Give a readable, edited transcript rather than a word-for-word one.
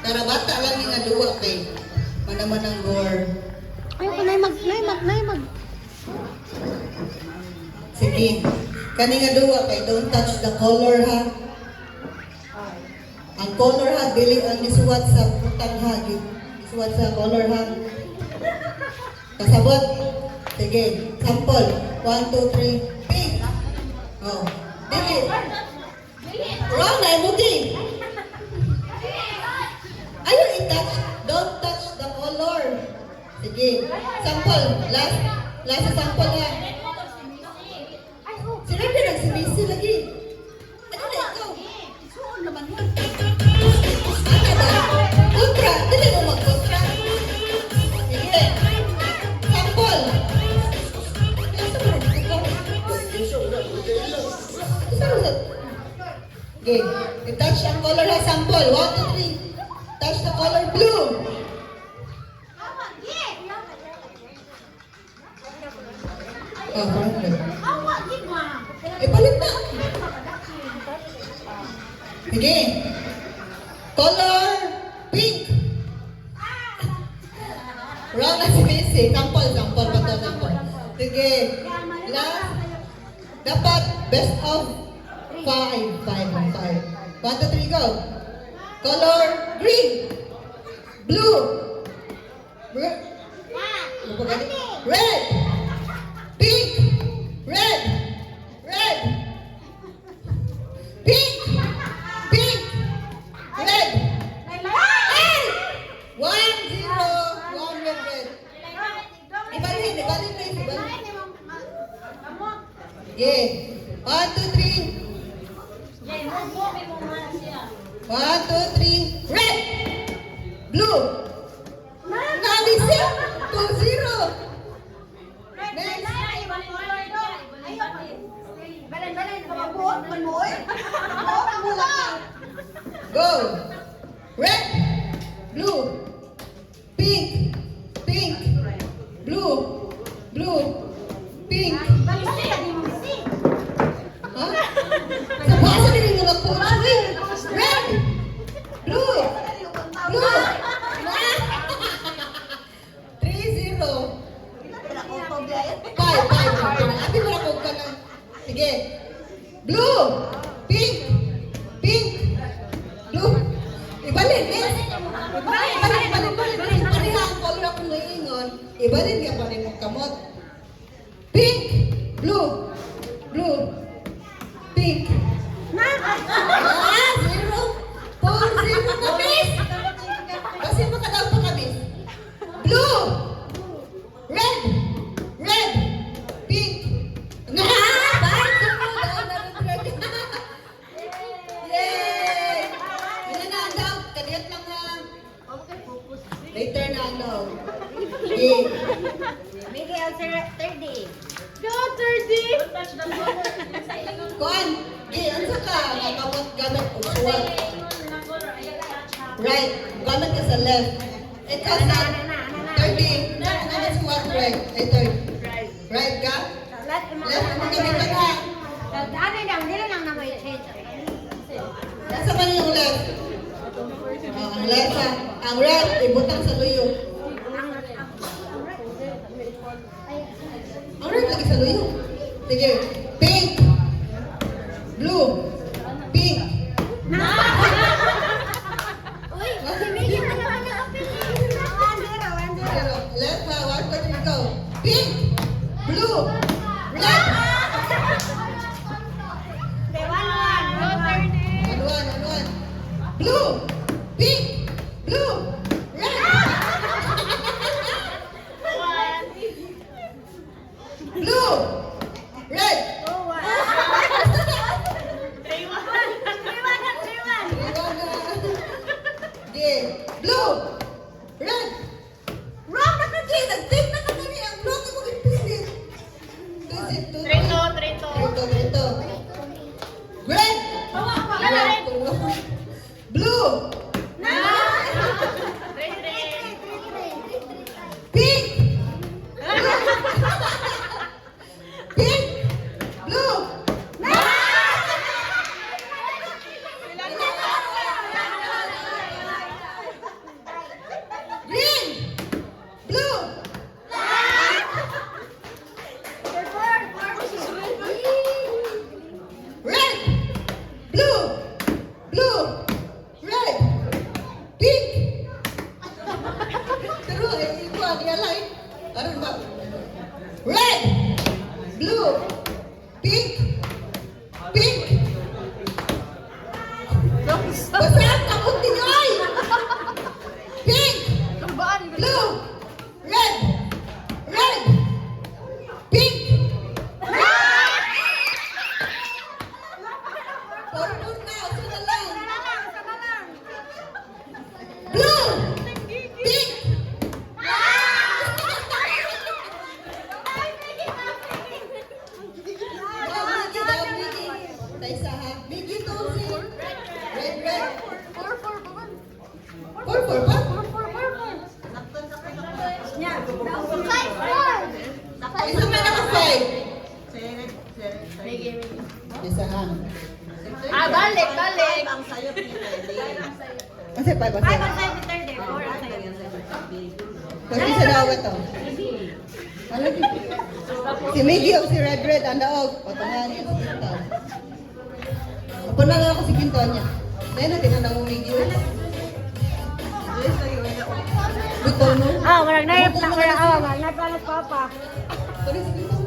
Karabata lang yung nga duwa kay manaman ang gore. Ayoko na mag. Sige. Kani nga duwa kay don't touch the color ha. Ang color ha, dili ang isuwat sa putang ha. Isuwat sa color ha. Kasabot. Sige. Sample. 1, 2, 3. Pink. Oh. Dili. Wrong na imuti. Ayaw i-touch. Don't touch the color. Sige. Sample. Last sample ha. Sila din nagsibisi lagi. Ano na ikaw? Suon naman mo. Ano ba? Kontra. Dili mo mag-kontra. Sige. Sample. Ito mo rin ikaw. Okay. I-touch ang color ha. Sample. 1, 2, 3. Touch the color blue. Oh, correct. Balik na. Sige. Color pink. Wrong na si Missy. Sample pa to, sample. Sige. Last. Dapat best of 5. 1, 2, 3, go. Color green. Blue. Red. Pink. Red. Pink. Red. 1, 0. 1 red. Ibalik. Yeah. 1, 2, 3. 1, 2, 3. Red. Blue. Nalisip. 2, 0. Go. Red. Blue. Pink. Blue. Pink. Huh? Sa basa din yung nagpura. Red. Blue. 3, 0. 5. Abi mo na kung ka na. Sige. Blue. Pink. Blue. Ibalik. Pariha ang color akong naiingon. Ibalik nga pa rin mong kamot. Pink. Blue. Pink. 0. 4, 0 kabis. Kasi makadaw pa kabis. Blue. Red. Pink. Yay! Ano na ang daw? Kadiyat lang ha. Later na ang daw. Okay. Miguel, 30. Go, 30! Kuan, ano sa ka? Gamit o suwat. Right. Gamit ka sa left. Ito sa 30. Gamit suwat right. Right ka? Left mo gamit ka na. Dili lang na may change. Nasa man yung left? Ang left ha. Ang right, ibutang sa luyo. Ang right lagi sa luyo. Sige. Pink. Blue. Pink. Uy, si Miguel na naman yung opinion. 1-0. Left ha. 1, 2, 3, go. Pink. Blue. Red. 1-1. Blue. Pink. Blue. Red. Blue. Red. 3-1. Okay. Blue. Red. Wrong na ka, Jay. Nag-take na ka kami. Ang blue ko ipilit. 2-0. 3-2. Red. Blue. Pink. Pink. Blue. Four, four ba? Isa man ako five. Isa hang. Balik. Kasi five ba? Five ang sa'yo, Peter, de. Four ang sa'yo. Kasi isa daw ito. Ano di? Si Miggy o si Red Red, ang daog. Patungan niya si Quinto. Ako na lang ako si Quinto niya. Dahil natin ang daog Miggy. Buto no? Ah, walang na yung walang awa, walang na pala papa. Tuloy si Quinto.